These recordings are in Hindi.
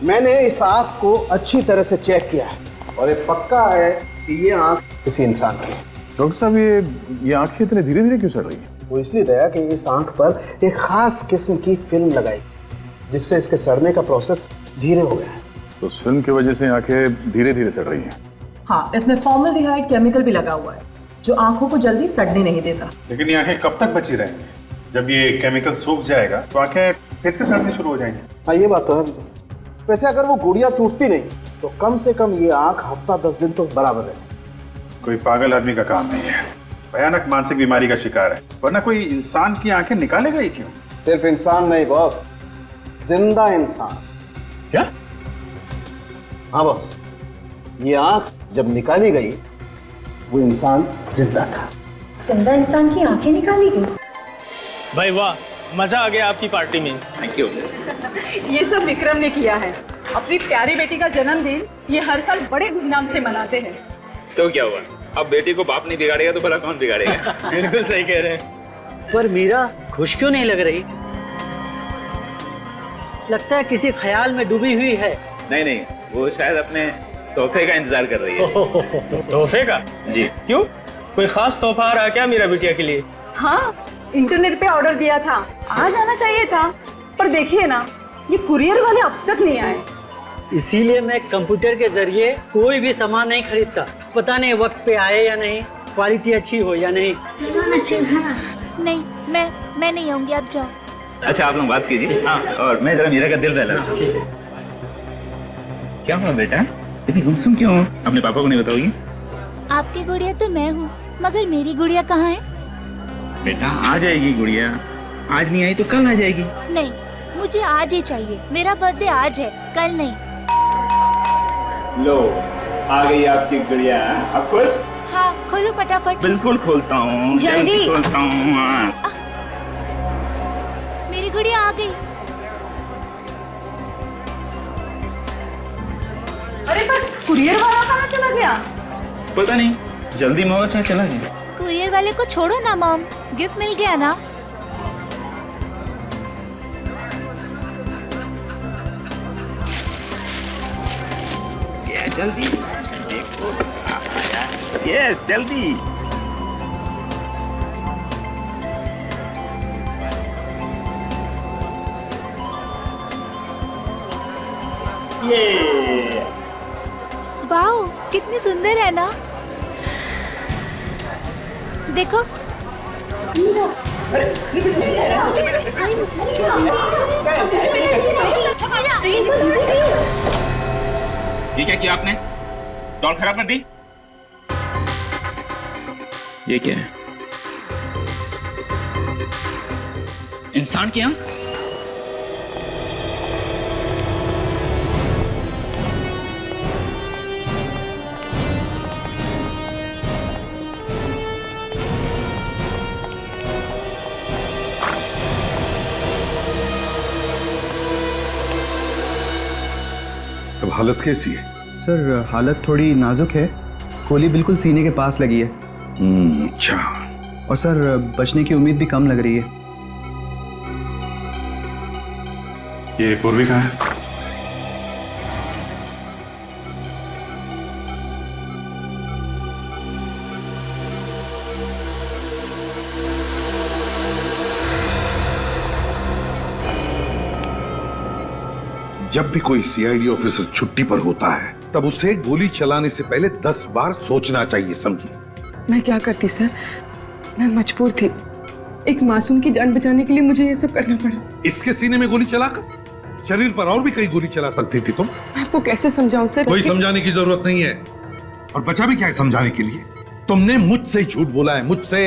मैंने इस आंख को अच्छी तरह से चेक किया है और ये पक्का है कि ये आंख किसी इंसान की है। डॉक्टर साहब ये आंखें इतने धीरे धीरे क्यों सड़ रही हैं? वो इसलिए दया कि इस आंख पर एक खास किस्म की फिल्म लगाई जिससे इसके सड़ने का प्रोसेस धीरे हो गया है। तो उस फिल्म की वजह से आंखें धीरे धीरे सड़ रही हैं। हाँ, इसमें फॉर्मल्डिहाइड केमिकल भी लगा हुआ है जो आंखों को जल्दी सड़ने नहीं देता। लेकिन ये आंखें कब तक बची रहेंगी? जब ये केमिकल सूख जाएगा तो आंखें फिर से सड़नी शुरू हो जाएंगी। हाँ, ये बात तो है। वैसे अगर वो गुड़िया टूटती नहीं तो कम से कम ये आंख हफ्ता 10 दिन तो बराबर रहती। कोई पागल आदमी का काम नहीं है, भयानक मानसिक बीमारी का शिकार है, वरना कोई इंसान की आंखें निकालेगा ही क्यों? सिर्फ इंसान नहीं बॉस, जिंदा इंसान। क्या? हाँ बॉस, ये आंख जब निकाली गई वो इंसान जिंदा था। जिंदा इंसान की आंखें निकाली गई? भाई वाह, मजा आ गया आपकी पार्टी में। Thank you. ये सब विक्रम ने किया है। अपनी प्यारी बेटी का जन्मदिन ये हर साल बड़े धूमधाम से मनाते हैं। तो क्या हुआ, अब बेटी को बाप नहीं बिगाड़ेगा तो भला कौन बिगाड़ेगा? बिल्कुल सही कह रहे हैं। पर मीरा खुश क्यों नहीं लग रही? लगता है किसी ख्याल में डूबी हुई है। नहीं नहीं, वो शायद अपने तोहफे का इंतजार कर रही है। तोहफे का? जी। क्यों, कोई खास तोहफा आ रहा है क्या मेरा बिटिया के लिए? हाँ, इंटरनेट पे ऑर्डर दिया था, आज आना चाहिए था, पर देखिए ना, ये कुरियर वाले अब तक नहीं आए। इसीलिए मैं कंप्यूटर के जरिए कोई भी सामान नहीं खरीदता। पता नहीं वक्त पे आए या नहीं, क्वालिटी अच्छी हो या नहीं। नहीं, मैं नहीं आऊंगी, आप जाओ। अच्छा, आप लोग बात कीजिए। हाँ, और मैं जरा मीरा का दिल बहला। क्या हुआ बेटा, इतनी गुमसुम क्यों हो? अपने पापा को नहीं बताओगी? आपकी गुड़िया तो मैं हूँ, मगर मेरी गुड़िया कहाँ है? बेटा आ जाएगी गुड़िया, आज नहीं आई तो कल आ जाएगी। नहीं, मुझे आज ही चाहिए। मेरा बर्थडे आज है, कल नहीं। लो, आ गई आपकी गुड़िया। अब खुश? हाँ, खोलो फटाफट। बिल्कुल खोलता हूँ, जल्दी खोलता हूँ। मेरी गुड़िया आ गई। अरे पर कुरियर वाला कहाँ चला गया? पता नहीं, जल्दी में से चला गया। कुरियर वाले को छोड़ो ना मॉम, गिफ्ट मिल गया ना। ये जल्दी देखो, यस जल्दी। ये वाओ, कितनी सुंदर है ना। देखो। ये क्या किया आपने? डॉल खराब कर दी? ये क्या है? इंसान की आंख? अब हालत कैसी है? सर हालत थोड़ी नाजुक है, गोली बिल्कुल सीने के पास लगी है। अच्छा। और सर बचने की उम्मीद भी कम लग रही है। ये पूर्वी कहाँ है? जब भी कोई सीआईडी ऑफिसर छुट्टी पर होता है तब उसे गोली चलाने से पहले 10 बार सोचना चाहिए, समझी? मैं क्या करती सर, मैं मजबूर थी। एक मासूम की जान बचाने के लिए मुझे ये सब करना पड़ा। इसके सीने में गोली चलाकर शरीर पर और भी कई गोली चला सकती थी तुम। मैं आपको कैसे समझाऊं सर? कोई समझाने की जरूरत नहीं है। और बचा भी क्या है समझाने के लिए? तुमने मुझसे झूठ बोला है, मुझसे।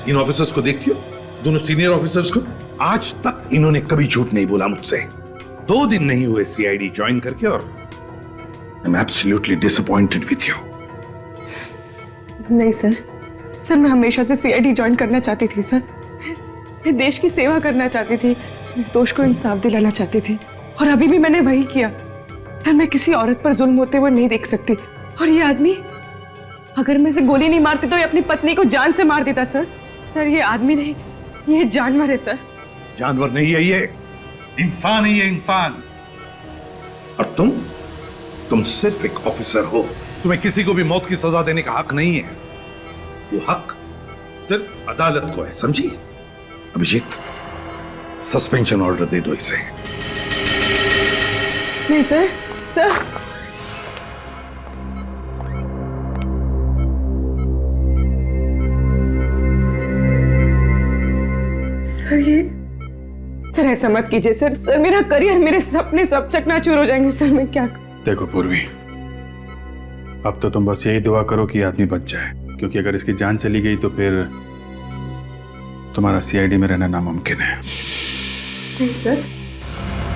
इन ऑफिसर्स को देखती हो, दोनों सीनियर ऑफिसर्स को, आज तक इन्होंने कभी झूठ नहीं बोला मुझसे। 2 दिन नहीं हुए सीआईडी ज्वाइन करके और I am absolutely disappointed with you. नहीं सर, मैं हमेशा से सीआईडी ज्वाइन करना चाहती थी सर। मैं देश की सेवा करना चाहती थी, दोष को इंसाफ दिलाना चाहती थी, और अभी भी मैंने वही किया। सर मैं किसी औरत पर जुल्म होते हुए नहीं देख सकती। और ये आदमी, अगर मैं इसे गोली नहीं मारती तो ये अपनी पत्नी को जान से मार देता सर। सर ये आदमी नहीं, ये जानवर है सर। जानवर नहीं है, ये इंसान ही है, इंसान। और तुम सिर्फ एक ऑफिसर हो। तुम्हें किसी को भी मौत की सजा देने का हक नहीं है। वो हक सिर्फ अदालत को है, समझी? अभिजीत, सस्पेंशन ऑर्डर दे दो इसे। नहीं सर, सर सर ऐसा मत कीजिए सर। सर मेरा करियर, मेरे सपने सब चकनाचूर हो जाएंगे सर। मैं क्या देखो पूर्वी, अब तो तुम बस यही दुआ करो कि ये आदमी बच जाए, क्योंकि अगर इसकी जान चली गई तो फिर तुम्हारा सीआईडी में रहना नामुमकिन है। नहीं सर,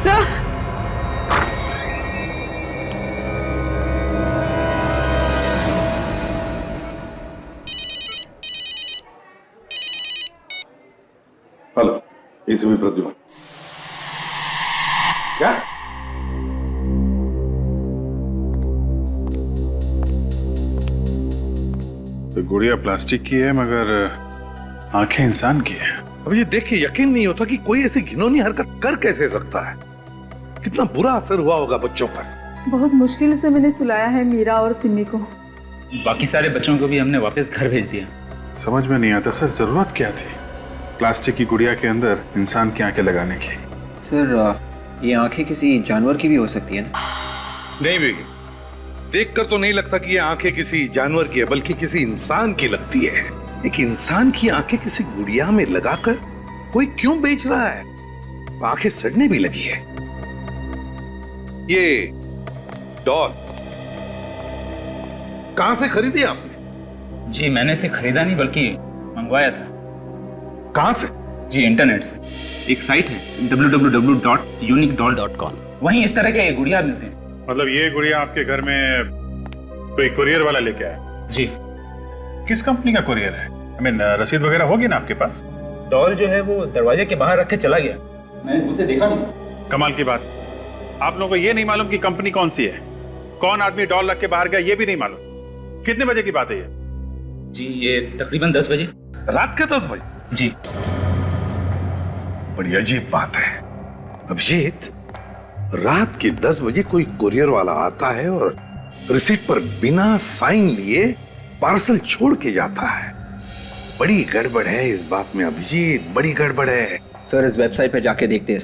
सर हेलो, इसे भी प्रद्युमन। क्या? तो गुड़िया प्लास्टिक की है मगर आंखें इंसान की है। अब ये देख के यकीन नहीं होता कि कोई ऐसी घिनौनी हरकत कर कैसे सकता है। कितना बुरा असर हुआ होगा बच्चों पर। बहुत मुश्किल से मैंने सुलाया है मीरा और सिमी को। बाकी सारे बच्चों को भी हमने वापस घर भेज दिया। समझ में नहीं आता सर, जरूरत क्या थी प्लास्टिक की गुड़िया के अंदर इंसान की आंखें लगाने की? सर ये आंखें किसी जानवर की भी हो सकती है ना? नहीं भी देखकर तो नहीं लगता कि ये आंखें किसी जानवर की है, बल्कि किसी इंसान की लगती है। एक इंसान की आंखें किसी गुड़िया में लगाकर कोई क्यों बेच रहा है? आंखें सड़ने भी लगी है। ये डॉल कहां से खरीदी आपने? जी मैंने इसे खरीदा नहीं बल्कि मंगवाया था। कहां से? जी इंटरनेट से। एक साइट है www.uniquedoll.com। वहीं इस तरह के गुड़िया मिलते हैं। मतलब ये गुड़िया आपके घर में कोई कुरियर वाला लेके आया? जी। किस कंपनी का कुरियर है? I mean, रसीद वगैरह होगी ना आपके पास? डॉल जो है वो दरवाजे के बाहर रख के चला गया, मैंने उसे देखा नहीं। कमाल की बात, आप लोगों को ये नहीं मालूम कि कंपनी कौन सी है, कौन आदमी डॉल रख के बाहर गया ये भी नहीं मालूम। कितने बजे की बात है ये? जी ये तकरीबन 10 बजे। रात के 10 बजे? जी। बड़ी अजीब बात है अभिजीत, रात के 10 बजे कोई कुरियर वाला आता है और रिसीट पर बिना साइन लिए पार्सल छोड़ के जाता है। बड़ी गड़बड़ है इस बात में अभिजीत, बड़ी गड़बड़ है। सर इस वेबसाइट पर जाके देखते हैं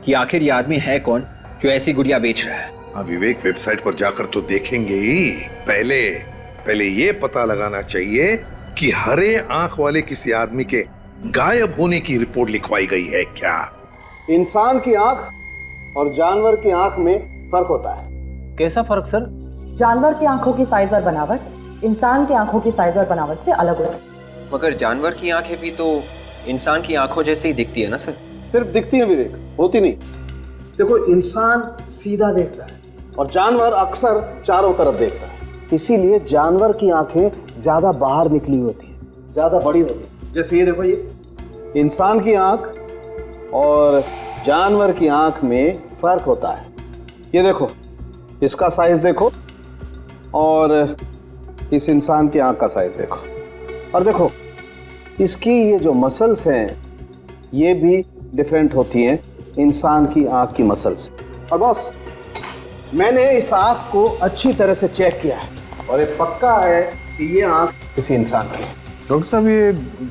कि आखिर ये आदमी है कौन जो ऐसी गुड़िया बेच रहा है। हाँ विवेक, वेबसाइट पर जाकर तो देखेंगे ही। पहले ये पता लगाना चाहिए कि हरे आंख वाले किसी आदमी के गायब होने की रिपोर्ट लिखवाई गई है क्या? इंसान की आंख और जानवर की आंख में फर्क होता है। कैसा फर्क सर? जानवर की आंखों की साइज और बनावट इंसान की आंखों की साइज और बनावट से अलग होती है। मगर जानवर की आंखें भी तो इंसान की आंखों जैसे ही दिखती है ना सर? सिर्फ दिखती है विवेक, होती नहीं। देखो इंसान सीधा देखता है और जानवर अक्सर चारों तरफ देखता है। इसीलिए जानवर की आंखें ज्यादा बाहर निकली होती है, ज्यादा बड़ी होती है। जैसे ये देखो, ये इंसान की आंख और जानवर की आंख में फर्क होता है। ये देखो, इसका साइज देखो और इस इंसान की आंख का साइज देखो, और देखो इसकी ये जो मसल्स हैं ये भी डिफरेंट होती हैं इंसान की आंख की मसल्स। और बॉस, मैंने इस आंख को अच्छी तरह से चेक किया है और ये पक्का है कि ये आंख किसी इंसान की है। डॉक्टर साहब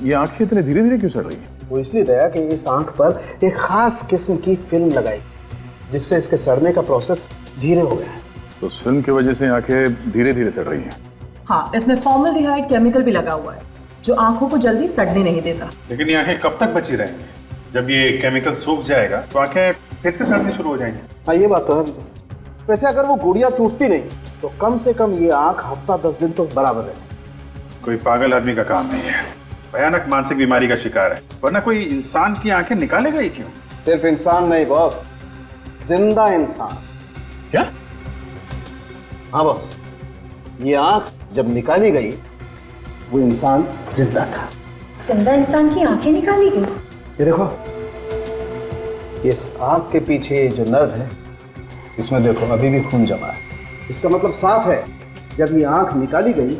ये आंखें इतने धीरे धीरे क्यों सड़ रही हैं? वो इसलिए दया कि इस आंख पर एक खास किस्म की फिल्म लगाई जिससे इसके सड़ने का प्रोसेस धीरे हो गया है। तो उस फिल्म की वजह से आंखें धीरे धीरे सड़ रही हैं। हाँ, इसमें फॉर्मल्डिहाइड केमिकल भी लगा हुआ है जो आंखों को जल्दी सड़ने नहीं देता। लेकिन ये आंखें कब तक बची रहेंगी? जब ये केमिकल सूख जाएगा तो आंखें फिर से सड़नी शुरू हो जाएंगी। हाँ ये बात तो है। वैसे अगर वो गुड़िया टूटती नहीं तो कम से कम ये आंख हफ्ता 10 दिन तो बराबर रहती। कोई पागल आदमी का काम नहीं है, भयानक मानसिक बीमारी का शिकार है, वरना कोई इंसान की आंखें निकालेगा ही क्यों? सिर्फ इंसान नहीं बॉस, जिंदा इंसान। क्या? हाँ बॉस, ये आंख जब निकाली गई वो इंसान जिंदा था। जिंदा इंसान की आंखें निकाली गई? ये देखो, इस आंख के पीछे जो नर्व है इसमें देखो अभी भी खून जमा है। इसका मतलब साफ है जब ये आंख निकाली गई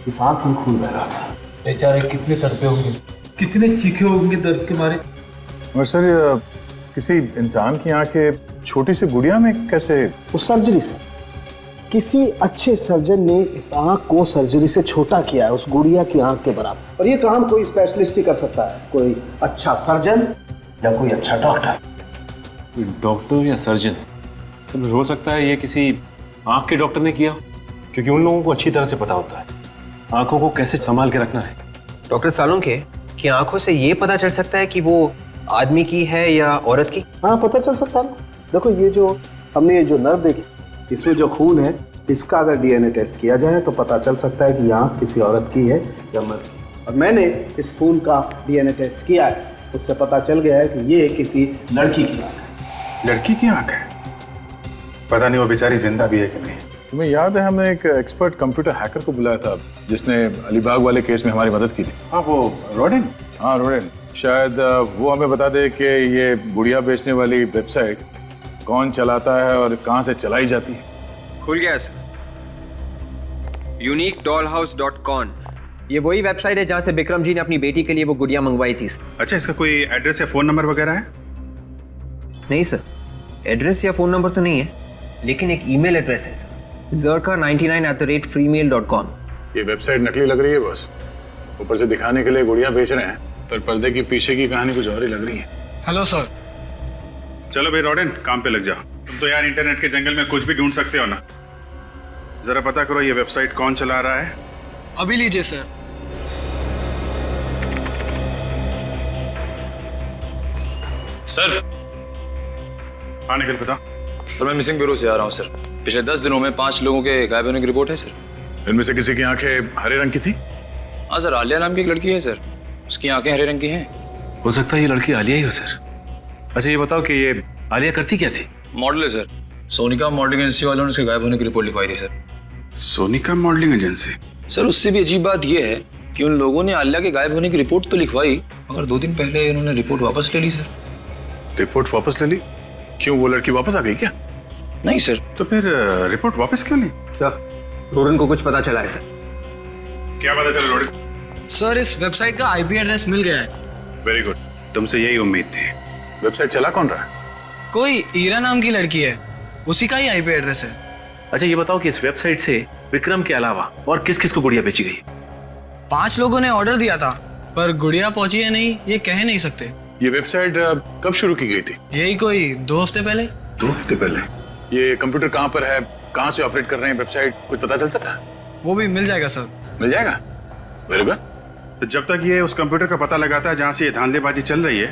इस आंख में खून बह रहा था। बेचारे कितने तड़पे होंगे, कितने चीखे होंगे दर्द के मारे। और सर किसी इंसान की आंखें छोटी सी गुड़िया में कैसे? उस सर्जरी से किसी अच्छे सर्जन ने इस आंख को सर्जरी से छोटा किया है, उस गुड़िया की आंख के बराबर। और ये काम कोई स्पेशलिस्ट ही कर सकता है, कोई अच्छा सर्जन या कोई अच्छा डॉक्टर। डॉक्टर या सर्जन? सर हो सकता है ये किसी आंख के डॉक्टर ने किया, क्योंकि उन लोगों को अच्छी तरह से पता होता है आंखों को कैसे संभाल के रखना है। डॉक्टर सालुंखे, कि आंखों से ये पता चल सकता है कि वो आदमी की है या औरत की? हाँ, पता चल सकता है ना। देखो, ये जो हमने ये जो नर्व देखी, इसमें जो खून है, इसका अगर डीएनए टेस्ट किया जाए तो पता चल सकता है कि ये आंख किसी औरत की है या मर्द की। और मैंने इस खून का डीएनए टेस्ट किया है, उससे पता चल गया है कि ये किसी लड़की की आंख है। लड़की की आंख है? पता नहीं वो बेचारी जिंदा भी है कि नहीं। तुम्हें याद है हमने एक एक्सपर्ट कंप्यूटर हैकर को बुलाया था जिसने अलीबाग वाले केस में हमारी मदद की थी? हाँ, वो रोडेन। हाँ, रोडेन। शायद वो हमें बता दे कि ये गुड़िया बेचने वाली वेबसाइट कौन चलाता है और कहाँ से चलाई जाती है। खुल गया सर। uniquedollhouse.com। ये वही वेबसाइट है जहाँ से विक्रम जी ने अपनी बेटी के लिए वो गुड़िया मंगवाई थी। अच्छा, इसका कोई एड्रेस या फोन नंबर वगैरह है? नहीं सर, एड्रेस या फोन नंबर तो नहीं है, लेकिन एक ईमेल एड्रेस है सर, zerka99@freemail.com। ये वेबसाइट नकली लग रही है बॉस। ऊपर से दिखाने के लिए गुड़िया बेच रहे हैं, पर पर्दे की पीछे की कहानी कुछ और ही लग रही है। Hello sir. चलो भाई रोडेन, काम पे लग जाओ। तुम तो यार इंटरनेट के जंगल में कुछ भी ढूंढ सकते हो ना। जरा पता करो ये वेबसाइट कौन चला रहा है। अभी लीजिए सर। सर। हाँ, निकल पता। सर मैं मिसिंग ब्यूरो से आ रहा हूँ सर। पिछले 10 दिनों में 5 लोगों के गायब होने की रिपोर्ट है सर। इनमें से किसी की आंखें हरे रंग की थी? हाँ सर, आलिया नाम की एक लड़की है सर, उसकी आंखें हरे रंग की हैं। हो सकता है ये लड़की आलिया ही हो सर। अच्छा, ये बताओ कि ये आलिया करती क्या थी? मॉडल है सर। सोनिका मॉडलिंग एजेंसी वालों ने उसके गायब होने की रिपोर्ट लिखवाई थी sir. Sonika modelling agency? Sir उससे भी अजीब बात यह है कि उन लोगों ने आलिया के गायब होने की रिपोर्ट तो लिखवाई, मगर 2 दिन पहले इन्होंने रिपोर्ट वापस ले ली सर। रिपोर्ट वापस ले ली? क्यों, वो लड़की वापस आ गई क्या? नहीं सर। तो फिर रिपोर्ट वापस क्यों ली? सर, रोडन को कुछ पता चला है सर। क्या पता चला रोडन? सर इस वेबसाइट का आईपी एड्रेस मिल गया है। वेरी गुड, तुमसे यही उम्मीद थी। वेबसाइट चला कौन रहा है? कोई ईरा नाम की लड़की है, उसी का ही आईपी एड्रेस है। अच्छा, ये बताओ कि इस वेबसाइट से विक्रम के अलावा और किस किस को गुड़िया बेची गई? 5 लोगों ने ऑर्डर दिया था, पर गुड़िया पहुंची है नहीं ये कह नहीं सकते। ये वेबसाइट कब शुरू की गई थी? यही कोई 2 हफ्ते पहले। 2 हफ्ते पहले? ये कंप्यूटर कहाँ पर है, कहाँ से ऑपरेट कर रहे हैं वेबसाइट, कुछ पता चल सकता है? वो भी मिल जाएगा सर। मिल जाएगा? Very good. तो जब तक ये उस कंप्यूटर का पता लगाता है जहाँ से ये धांधलेबाजी चल रही है,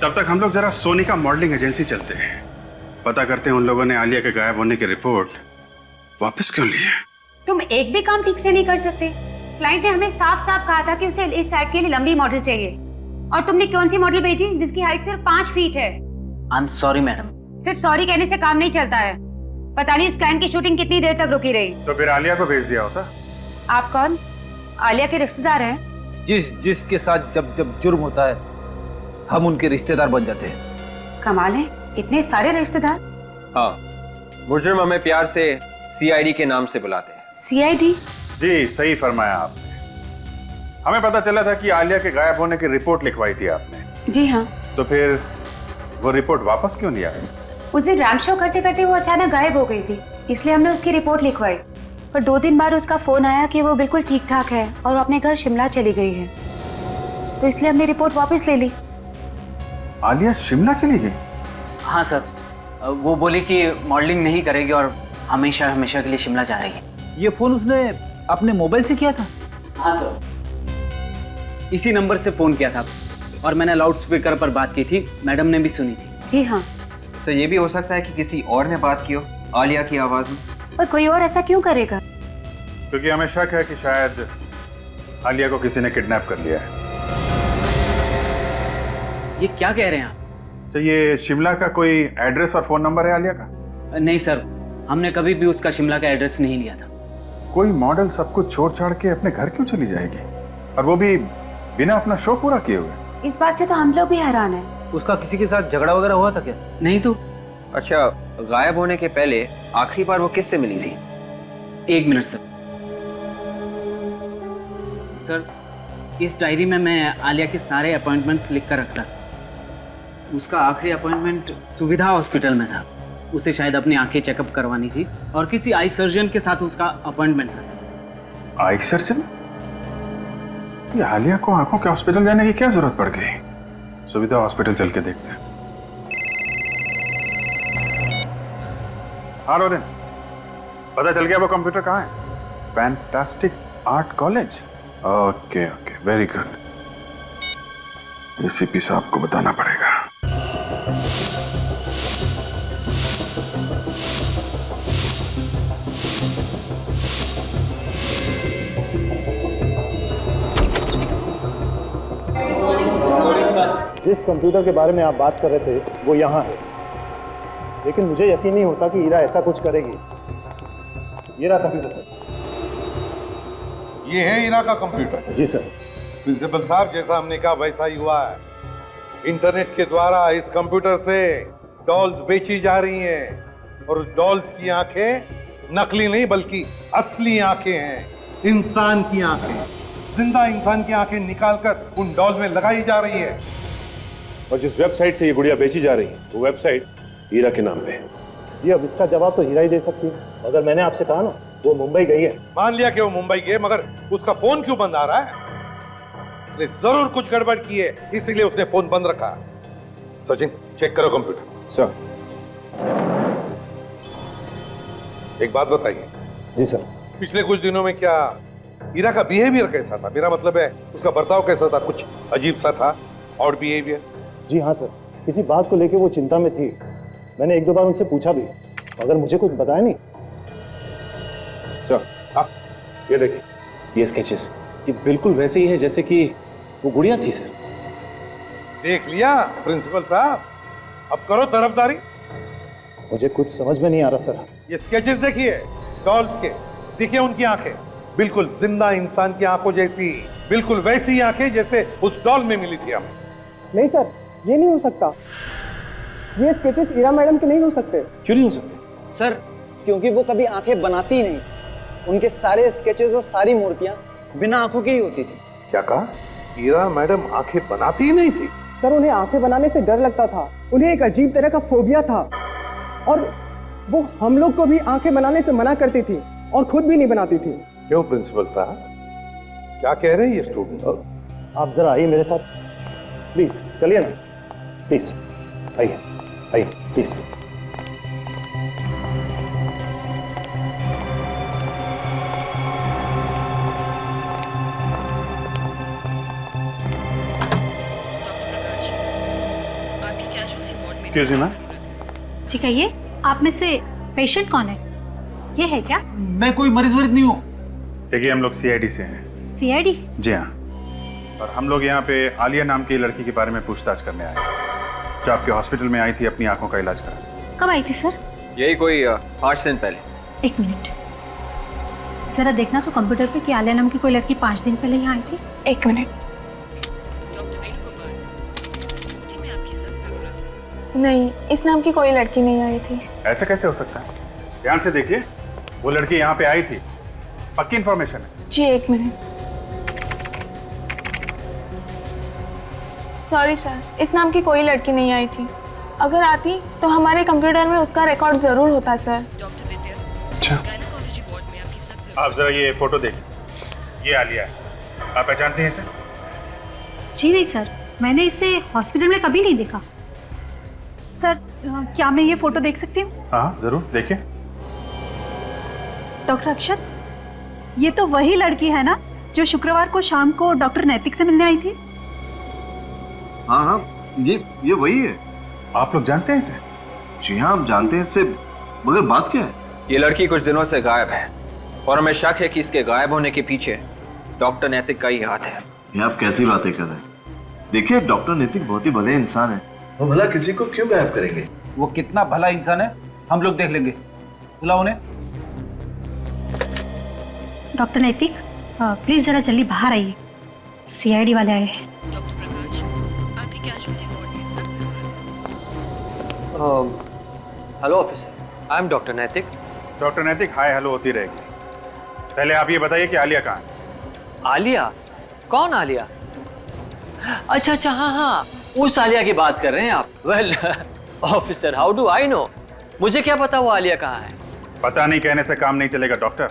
तब तक हम लोग जरा सोनिका मॉडलिंग एजेंसी चलते हैं, पता करते हैं उन लोगों ने आलिया के गायब होने की रिपोर्ट वापस क्यों ली है। तुम एक भी काम ठीक से नहीं कर सकते। क्लाइंट ने हमें साफ साफ कहा था कि उसे इस साइट के लिए लंबी मॉडल चाहिए, और तुमने कौन सी मॉडल भेजी जिसकी हाइट सिर्फ 5 फीट है। I am sorry madam. सिर्फ सॉरी कहने से काम नहीं चलता है। पता नहीं इस क्लाइंट की शूटिंग कितनी देर तक रुकी रही। तो फिर आलिया को भेज दिया होता। आप कौन? आलिया के रिश्तेदार हैं? जिसके साथ जब जुर्म होता है हम उनके रिश्तेदार बन जाते हैं। कमाल है, इतने सारे रिश्तेदार। हाँ, मुजरिम हमें प्यार से सीआईडी के नाम से बुलाते हैं। सीआईडी? जी, सही फरमाया आपने। हमें पता चला था कि आलिया के गायब होने की रिपोर्ट लिखवाई थी आपने। जी हाँ। तो फिर वो रिपोर्ट वापस क्यों नहीं आई? उस दिन रैंप शो करते करते वो अचानक गायब हो गई थी, इसलिए हमने उसकी रिपोर्ट लिखवाई। पर 2 दिन बाद उसका फोन आया कि वो बिल्कुल ठीक ठाक है और वो अपने घर शिमला चली गई है, तो इसलिए हमने रिपोर्ट वापस ले ली। आलिया शिमला चली गई? हाँ सर, वो बोली कि मॉडलिंग नहीं करेगी और हमेशा हमेशा के लिए शिमला जा रही है। ये फोन उसने अपने मोबाइल से किया था? हाँ सर, इसी नंबर से फोन किया था और मैंने लाउड स्पीकर पर बात की थी, मैडम ने भी सुनी थी। जी हाँ। तो ये भी हो सकता है कि किसी और ने बात की हो आलिया की आवाज में। और कोई और ऐसा क्यों करेगा? क्योंकि हमें शक है कि शायद आलिया को किसी ने किडनैप कर लिया है। ये क्या कह रहे हैं आप? तो ये शिमला का कोई एड्रेस और फोन नंबर है आलिया का? नहीं सर, हमने कभी भी उसका शिमला का एड्रेस नहीं लिया था। कोई मॉडल सब कुछ छोड़ छाड़ के अपने घर क्यों चली जाएगी, और वो भी बिना अपना शो पूरा किए हुए? इस बात से तो हम लोग भी हैरान हैं। उसका किसी के साथ झगड़ा वगैरह हुआ था क्या? नहीं तो। अच्छा, गायब होने के पहले आखिरी बार वो किससे मिली थी? 1 मिनट सर। सर, इस डायरी में मैं आलिया के सारे अपॉइंटमेंट्स लिख कर रखता। उसका आखिरी अपॉइंटमेंट सुविधा हॉस्पिटल में था। उसे शायद अपनी आंखें चेकअप करवानी थी और किसी आई सर्जन के साथ उसका अपॉइंटमेंट था सर। Eye surgeon? ये आलिया को आंखों के हॉस्पिटल जाने की क्या जरूरत पड़ गई? सुविधा हॉस्पिटल चल के देखते हैं। हाँ रोरिन, पता चल गया वो कंप्यूटर कहाँ है? Fantastic art college. Okay okay, very good. ACP साहब को बताना पड़ेगा। जिस कंप्यूटर के बारे में आप बात कर रहे थे वो यहाँ है, लेकिन मुझे यकीन नहीं होता कि ईरा ऐसा कुछ करेगी। ये रहा कंप्यूटर सर। ये है ईरा का कंप्यूटर? जी सर। प्रिंसिपल साहब, जैसा हमने कहा वैसा ही हुआ है। इंटरनेट के द्वारा इस कंप्यूटर से डॉल्स बेची जा रही हैं और उस डॉल्स की आंखें नकली नहीं बल्कि असली आंखें हैं, इंसान की आंखें। जिंदा इंसान की आंखें निकालकर उन डॉल्स में लगाई जा रही है। और जिस वेबसाइट से ये गुड़िया बेची जा रही है वो वेबसाइट हीरा के नाम पे है। ये अब इसका जवाब तो हीरा ही दे सकती है। अगर मैंने आपसे कहा ना वो मुंबई गई है। मान लिया कि वो मुंबई गई, मगर उसका फोन क्यों बंद आ रहा है? उसने जरूर कुछ गड़बड़ की है, इसीलिए उसने फोन बंद रखा। सचिन, चेक करो कंप्यूटर। सर। एक बात बताइए। जी सर। पिछले कुछ दिनों में क्या हीरा का बिहेवियर कैसा था? मेरा मतलब है उसका बर्ताव कैसा था? कुछ अजीब सा था? और बिहेवियर? जी हाँ सर, किसी बात को लेके वो चिंता में थी। मैंने एक दो बार उनसे पूछा भी, मगर मुझे कुछ बताया नहीं। सर, हाँ, ये देखिए, ये स्केचेस ये बिल्कुल वैसे ही है जैसे कि वो गुड़िया थी सर। देख लिया प्रिंसिपल साहब, अब करो तरफदारी। मुझे कुछ समझ में नहीं आ रहा सर। ये स्केचेस देखिए डॉल्स के, देखिए उनकी आंखें बिल्कुल जिंदा इंसान की आंखों जैसी, बिल्कुल वैसी ही आंखें जैसे उस डॉल में मिली थी हमें। नहीं सर, ये नहीं हो सकता। ये स्केचेस ईरा मैडम के नहीं हो सकते। क्यों नहीं हो सकते? सर, क्योंकि वो कभी आंखें बनाती ही नहीं। उनके सारे स्केचेस और सारी मूर्तियां बिना आंखों की ही होती थी। क्या कहा? ईरा मैडम आंखें बनाती ही नहीं थी? सर, उन्हें आंखें बनाने से डर लगता था। उन्हें एक अजीब तरह का फोबिया था और वो हम लोग को भी आंखें बनाने से मना करती थी और खुद भी नहीं बनाती थी। क्यों प्रिंसिपल साहब, क्या कह रहे हैं ये स्टूडेंट? आप जरा आइए मेरे साथ प्लीज। चलिए ना प्लीज, आइए आइए प्लीज। जी कहिए, आप में से पेशेंट कौन है? ये है क्या? मैं कोई मरीज वरीज नहीं हूँ। देखिए, हम लोग सीआईडी से हैं। सीआईडी? जी हाँ, और हम लोग यहाँ पे आलिया नाम की लड़की के बारे में पूछताछ करने आए हैं, जो आपके हॉस्पिटल में आई थी अपनी आंखों का इलाज करा। कब आई थी सर? यही कोई 5 दिन पहले। एक मिनट, जरा देखना तो कंप्यूटर पे कि आलिया नाम की कोई लड़की 5 दिन पहले यहाँ आई थी। एक मिनट। नहीं, इस नाम की कोई लड़की नहीं आई थी। ऐसा कैसे हो सकता है? ध्यान से देखिए, वो लड़की यहाँ पे आई थी, पक्की इंफॉर्मेशन है। जी एक मिनट। सॉरी सर, इस नाम की कोई लड़की नहीं आई थी। अगर आती तो हमारे कंप्यूटर में उसका रिकॉर्ड जरूर होता सर। अच्छा, आप जरा ये फोटो देखिए, ये आलिया है। आप पहचानती हैं इसे? जी नहीं सर, मैंने इसे हॉस्पिटल में कभी नहीं देखा। सर, क्या मैं ये फोटो देख सकती हूँ? हाँ जरूर, देखिए। डॉक्टर अक्षत, ये तो वही लड़की है ना जो शुक्रवार को शाम को डॉक्टर नैतिक से मिलने आई थी? हाँ हाँ, ये वही है। आप लोग जानते हैं इसे? जी हाँ, हम जानते हैं इससे, मगर बात क्या है? ये लड़की कुछ दिनों से गायब है और हमें शक है कि इसके गायब होने के पीछे डॉक्टर नैतिक का ही हाथ है। ये आप कैसी बातें कर रहे हैं? देखिए, डॉक्टर नैतिक बहुत ही भले इंसान है, वो भला किसी को क्यों गायब करेंगे? वो कितना भला इंसान है हम लोग देख लेंगे। बुलाओ उन्हें। डॉक्टर नैतिक, प्लीज जरा जल्दी बाहर आइए, सीआईडी वाले आए हैं। Hello officer, I am doctor नैतिक। डॉक्टर नैतिक, हाय हेलो होती रहेगी। पहले आप ये बताइए कि आलिया कहाँ है? आलिया? कौन आलिया? अच्छा अच्छा, हाँ हाँ, उस आलिया की बात कर रहे हैं आप? Well officer, how do I know? मुझे क्या पता वो आलिया कहाँ है? पता नहीं कहने से काम नहीं चलेगा डॉक्टर।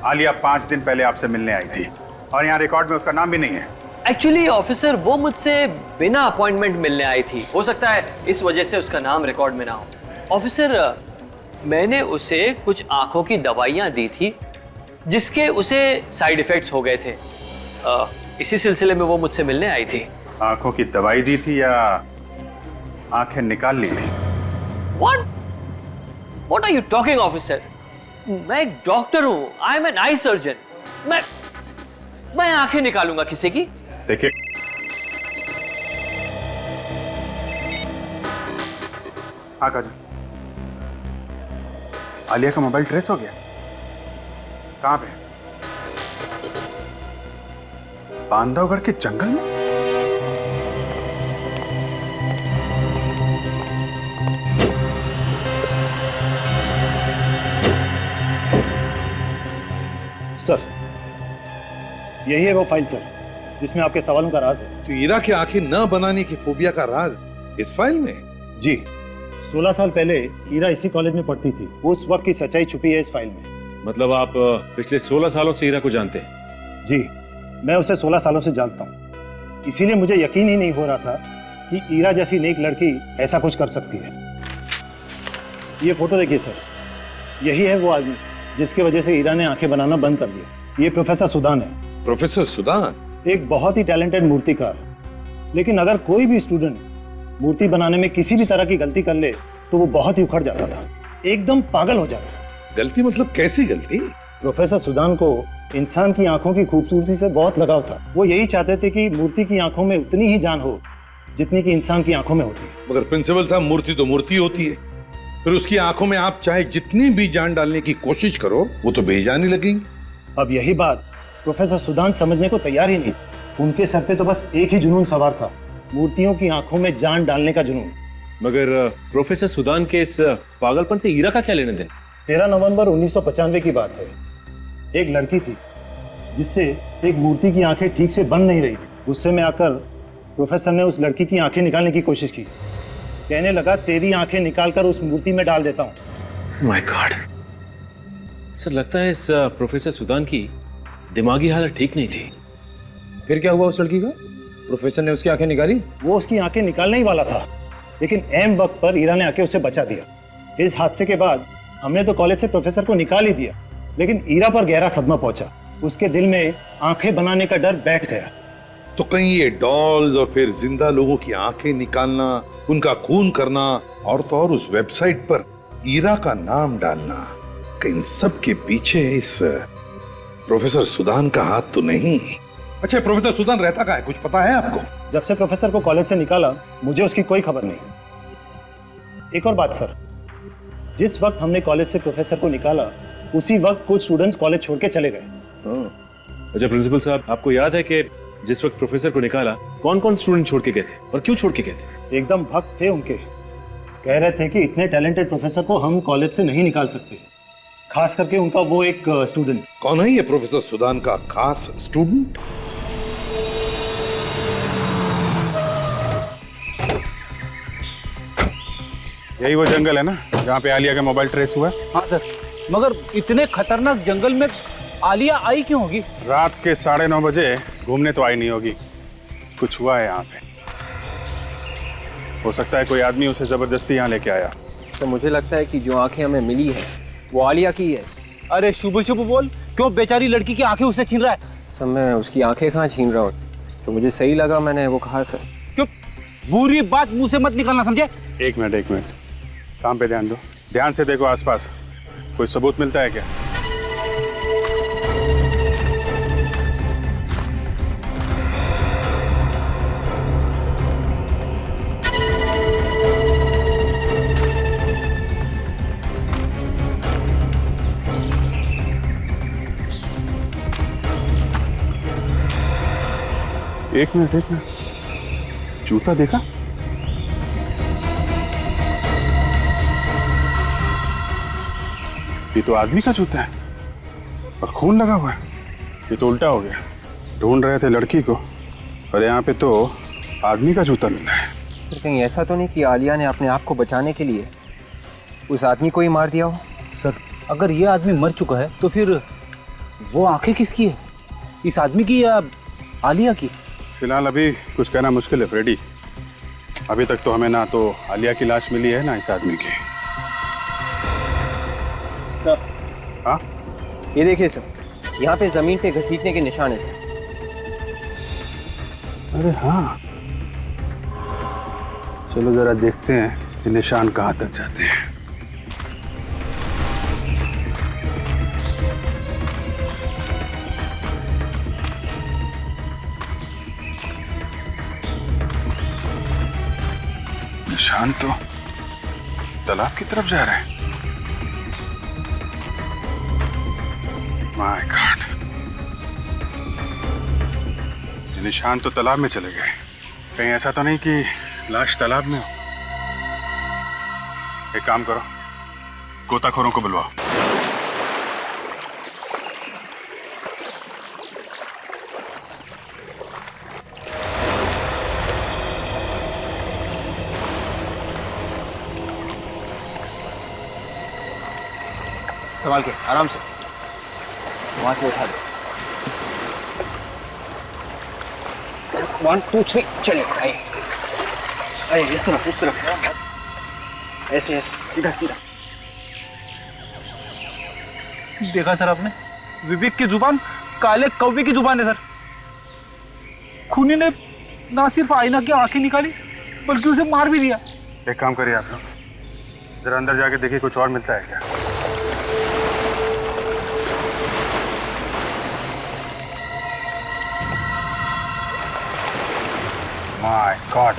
आलिया 5 दिन पहले आपसे मिलने आई थी और यहाँ रिकॉर्ड में उसका नाम भी नहीं है। एक्चुअली ऑफिसर, वो मुझसे बिना अपॉइंटमेंट मिलने आई थी। हो सकता है इस वजह से उसका नाम रिकॉर्ड में ना हो। ऑफिसर, मैंने उसे कुछ आंखों की दवाइयाँ दी थी जिसके उसे साइड इफेक्ट्स हो गए थे। इसी सिलसिले में वो मुझसे मिलने आई थी। आंखों की दवाई दी थी या आंखें निकाल ली थी? What are you talking, officer? मैं एक डॉक्टर हूँ। I am an eye surgeon. मैं आंखें निकालूंगा किसी की? देखिए, हाँ काजल, आलिया का मोबाइल ट्रेस हो गया। कहाँ पे? बांधवगढ़ के जंगल में? सर, यही है वो फाइल सर, जिसमें आपके सवालों का राज है। तो ईरा की आंखें न बनाने की फोबिया का राज इस फाइल में? जी, 16 साल पहले ईरा इसी कॉलेज में पढ़ती थी। उस वक्त की सच्चाई छुपी है इस फाइल में। मतलब आप पिछले 16 सालों से ईरा को जानते हैं? जी, मैं उसे 16 सालों से जानता हूँ। इसीलिए मुझे यकीन ही नहीं हो रहा था कि ईरा जैसी नेक लड़की ऐसा कुछ कर सकती है। ये फोटो देखिए सर, यही है वो आदमी जिसकी वजह से ईरा ने आंखें बनाना बंद कर दिया। ये प्रोफेसर सुदान है। Professor Sudan? एक बहुत ही टैलेंटेड मूर्तिकार। लेकिन अगर कोई भी स्टूडेंट मूर्ति बनाने में किसी भी तरह की गलती कर ले तो वो बहुत ही उखड़ जाता था, एकदम पागल हो जाता। गलती मतलब कैसी गलती? प्रोफेसर सुदान को इंसान की आंखों की खूबसूरती से बहुत लगाव था। वो यही चाहते थे कि मूर्ति की आंखों में उतनी ही जान हो जितनी की इंसान की आंखों में होती है। मगर प्रिंसिपल साहब, मूर्ति तो मूर्ति होती है, फिर उसकी आंखों में आप चाहे जितनी भी जान डालने की कोशिश करो वो तो बेजान ही लगेंगी। अब यही बात प्रोफेसर सुदान समझने को तैयार ही नहीं। उनके सर पे तो बस एक ही जुनून सवार था, मूर्तियों की आंखों में जान डालने का जुनून। मगर प्रोफेसर सुदान के इस पागलपन से ईरा का क्या लेने देन? 13 नवंबर 1995 की बात है। एक लड़की थी जिससे एक मूर्ति की आंखें ठीक से बंद नहीं रही थी। गुस्से में आकर प्रोफेसर ने उस लड़की की आंखें निकालने की कोशिश की। कहने लगा, तेरी आंखें निकालकर उस मूर्ति में डाल देता हूं। माय गॉड सर, लगता है इस प्रोफेसर सुदान की दिमागी हालत ठीक नहीं थी। फिर क्या हुआ उस लड़की का? प्रोफेसर ने उसकी आंखें निकाली? वो उसकी आंखें निकालने ही वाला था, लेकिन ऐन वक्त पर ईरा ने आके उसे बचा दिया। इस हादसे के बाद हमने तो कॉलेज से प्रोफेसर को निकाल ही दिया, लेकिन ईरा पर गहरा सदमा पहुंचा। उसके दिल में आंखें बनाने का डर बैठ गया। तो कहीं ये डॉल्स और फिर जिंदा लोगों की आंखें निकालना, उनका खून करना और तो और उस वेबसाइट पर ईरा का नाम डालना, कहीं सब के पीछे इस प्रोफेसर सुदान का हाथ तो नहीं? अच्छा, प्रोफेसर सुदान रहता कहाँ है, कुछ पता है आपको? जब से प्रोफेसर को कॉलेज से निकाला मुझे उसकी कोई खबर नहीं। एक और बात सर, जिस वक्त हमने कॉलेज से प्रोफेसर को निकाला उसी वक्त कुछ स्टूडेंट्स कॉलेज छोड़ के चले गए। अच्छा प्रिंसिपल साहब, आपको याद है कि जिस वक्त प्रोफेसर को निकाला कौन कौन स्टूडेंट छोड़ के गए थे और क्यों छोड़ के गए थे? एकदम भक्त थे उनके। कह रहे थे कि इतने टैलेंटेड प्रोफेसर को हम कॉलेज से नहीं निकाल सकते, खास करके उनका वो एक स्टूडेंट। कौन है ये प्रोफेसर सुदान का खास स्टूडेंट? यही वो जंगल है ना जहाँ पे आलिया का मोबाइल ट्रेस हुआ? हाँ सर, मगर इतने खतरनाक जंगल में आलिया आई क्यों होगी? रात के 9:30 बजे घूमने तो आई नहीं होगी, कुछ हुआ है यहाँ पे। हो सकता है कोई आदमी उसे जबरदस्ती यहाँ लेके आया। तो मुझे लगता है कि जो आंखें हमें मिली है वो आलिया की है। अरे शुभ शुभ बोल, क्यों बेचारी लड़की की आंखें उससे छीन रहा है? सर, मैं उसकी आंखें कहाँ छीन रहा हूँ, तो मुझे सही लगा, मैंने वो कहा सर। क्यों बुरी बात मुंह से मत निकालना, समझे? एक मिनट, काम पे ध्यान दो, ध्यान से देखो आसपास, कोई सबूत मिलता है क्या? एक मिनट, जूता देखा? ये तो आदमी का जूता है और खून लगा हुआ है। ये तो उल्टा हो गया। ढूंढ रहे थे लड़की को और यहाँ पे तो आदमी का जूता मिला है। फिर कहीं ऐसा तो नहीं कि आलिया ने अपने आप को बचाने के लिए उस आदमी को ही मार दिया हो? सर, अगर ये आदमी मर चुका है तो फिर वो आंखें किसकी है? इस आदमी की या आलिया की? फिलहाल अभी कुछ कहना मुश्किल है फ्रेडी। अभी तक तो हमें ना तो आलिया की लाश मिली है ना इस आदमी की। हाँ, ये देखिए सर, यहाँ पे जमीन पे घसीटने के निशान है सर। अरे हाँ, चलो जरा देखते हैं ये निशान कहाँ तक जाते हैं। निशान तो तालाब की तरफ जा रहे हैं। माय गॉड, ये निशान तो तालाब में चले गए। कहीं ऐसा तो नहीं कि लाश तालाब में हो? एक काम करो, गोताखोरों को बुलवाओ। संभाल के, आराम से वहां से उठा दो। 1 2 3 चलिए, आइए आइए, इस तरफ उस तरफ, ऐसे ऐसे, सीधा सीधा। देखा सर आपने, विवेक की जुबान काले कौवे की जुबान है सर। खूनी ने ना सिर्फ आईना की आंखें निकाली बल्कि उसे मार भी दिया। एक काम करिए आप लोग, जरा अंदर जाके देखिए कुछ और मिलता है क्या। माय गॉड,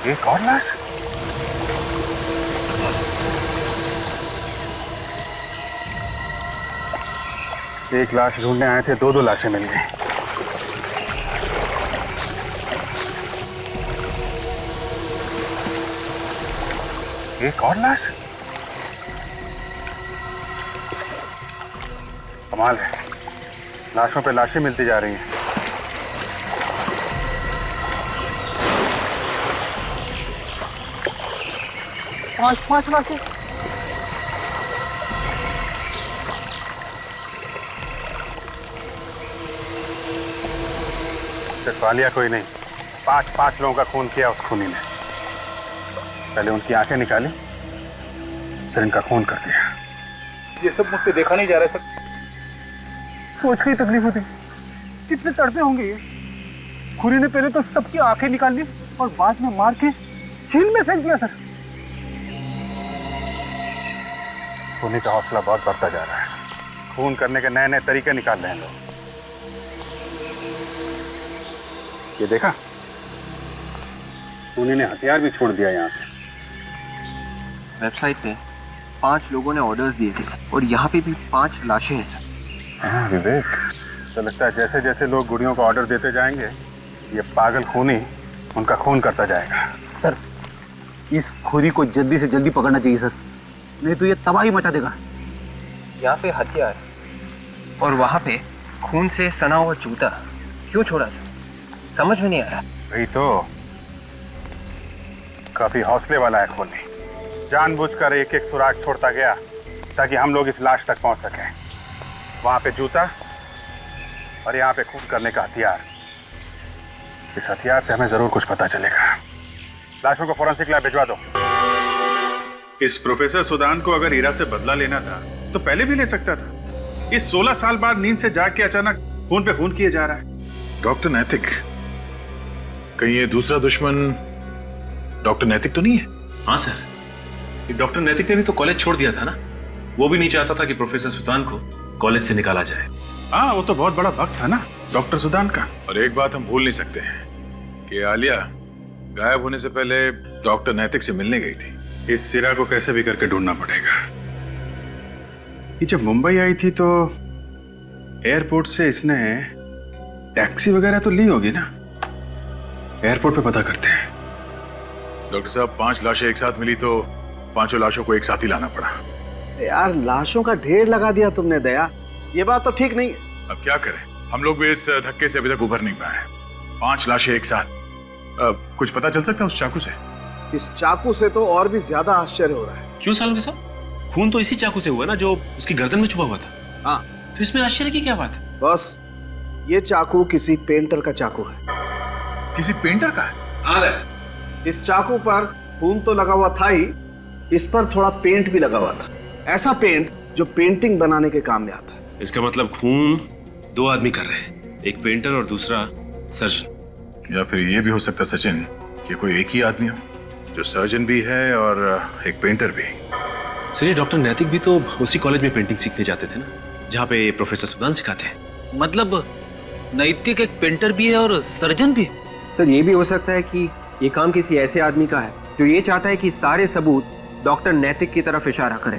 एक और लाश। एक लाश ढूंढने आए थे, दो लाशें मिल गई। एक और लाश, कमाल है, लाशों पे लाशें मिलती जा रही हैं। पांच लाशें। सिर्फ आलिया कोई नहीं, 5 लोगों का खून किया उस खूनी ने। पहले उनकी आंखें निकाली, फिर इनका खून कर दिया। ये सब मुझसे देखा नहीं जा रहा सर। सोच के ही तकलीफ होती, कितने तड़पे होंगे ये। खूनी ने पहले तो सबकी आंखें निकाल ली और बाद में मार के झील में फेंक दिया सर। खूनी का हौसला बहुत बढ़ता जा रहा है। खून करने के नए नए तरीके निकाल रहे हैं लोग। ये देखा, खूनी ने हथियार भी छोड़ दिया यहाँ पे। वेबसाइट पे 5 लोगों ने ऑर्डर्स दिए थे और यहाँ पे भी 5 लाशें हैं सर। हाँ विवेक, तो लगता है जैसे जैसे लोग गुड़ियों को ऑर्डर देते जाएंगे, ये पागल खूनी उनका खून करता जाएगा। सर, इस खूनी को जल्दी से जल्दी पकड़ना चाहिए सर, नहीं तो ये तबाही मचा देगा। यहाँ पे हथियार और वहाँ पे खून से सना हुआ जूता क्यों छोड़ा सर, समझ में नहीं आ रहा। वही तो, काफी हौसले वाला है खूनी। जानबूझकर एक एक सुराग छोड़ता गया ताकि हम लोग इस लाश तक पहुंच सकें। वहां पे जूता और यहाँ पे खून करने का हथियार। इस हथियार से हमें जरूर कुछ पता चलेगा। लाशों को फोरेंसिक लैब भिजवा दो। इस प्रोफेसर सुदान को अगर हीरा से बदला लेना था तो पहले भी ले सकता था। इस 16 साल बाद नींद से जाग के अचानक खून पे खून किए जा रहा है। डॉक्टर नैतिक, कहीं ये दूसरा दुश्मन डॉक्टर नैतिक तो नहीं है? हाँ सर, डॉक्टर नैतिक ने भी तो कॉलेज छोड़ दिया था ना। वो भी नहीं चाहता था कि प्रोफेसर सुदान को कॉलेज से निकाला जाए। हाँ, वो तो बहुत बड़ा भक्त था ना डॉक्टर सुदान का। और एक बात हम भूल नहीं सकते हैं कि आलिया गायब होने से पहले डॉक्टर नैतिक से मिलने गई थी। इस सिरा को कैसे भी करके ढूंढना पड़ेगा। ये जब मुंबई आई थी तो एयरपोर्ट से इसने टैक्सी वगैरह तो ली होगी ना। एयरपोर्ट पे पता करते हैं। डॉक्टर साहब, 5 लाशें एक साथ मिली तो 5 लाशों को एक साथ ही लाना पड़ा। यार, लाशों का ढेर लगा दिया तुमने दया, ये बात तो ठीक नहीं। अब क्या करें, हम लोग भी इस धक्के से अभी तक उभर नहीं पाए। 5 लाशें एक साथ, कुछ पता चल सकता है उस चाकू से? इस चाकू से तो और भी ज्यादा आश्चर्य हो रहा है। क्यों सालों साहब? खून तो इसी चाकू से हुआ ना जो उसकी गर्दन में छुपा हुआ था। हाँ, तो इसमें आश्चर्य की क्या बात है? बस ये चाकू किसी पेंटर का चाकू है। किसी पेंटर का? इस चाकू पर खून तो लगा हुआ था ही, इस पर थोड़ा पेंट भी लगा हुआ था। ऐसा पेंट जो पेंटिंग बनाने के काम में आता है। इसका मतलब खून दो आदमी कर रहे हैं, एक पेंटर और दूसरा सर्जन। या फिर ये भी हो सकता है सचिन कि कोई एक ही आदमी हो जो सर्जन भी है और एक पेंटर भी। सर ये डॉक्टर नैतिक भी तो उसी कॉलेज में पेंटिंग सीखने जाते थे ना, जहाँ पे प्रोफेसर सुदान सिखाते हैं। मतलब नैतिक एक पेंटर भी है और सर्जन भी? सर ये भी हो सकता है कि ये काम किसी ऐसे आदमी का है जो ये चाहता है कि सारे सबूत डॉक्टर नैतिक की तरफ इशारा करें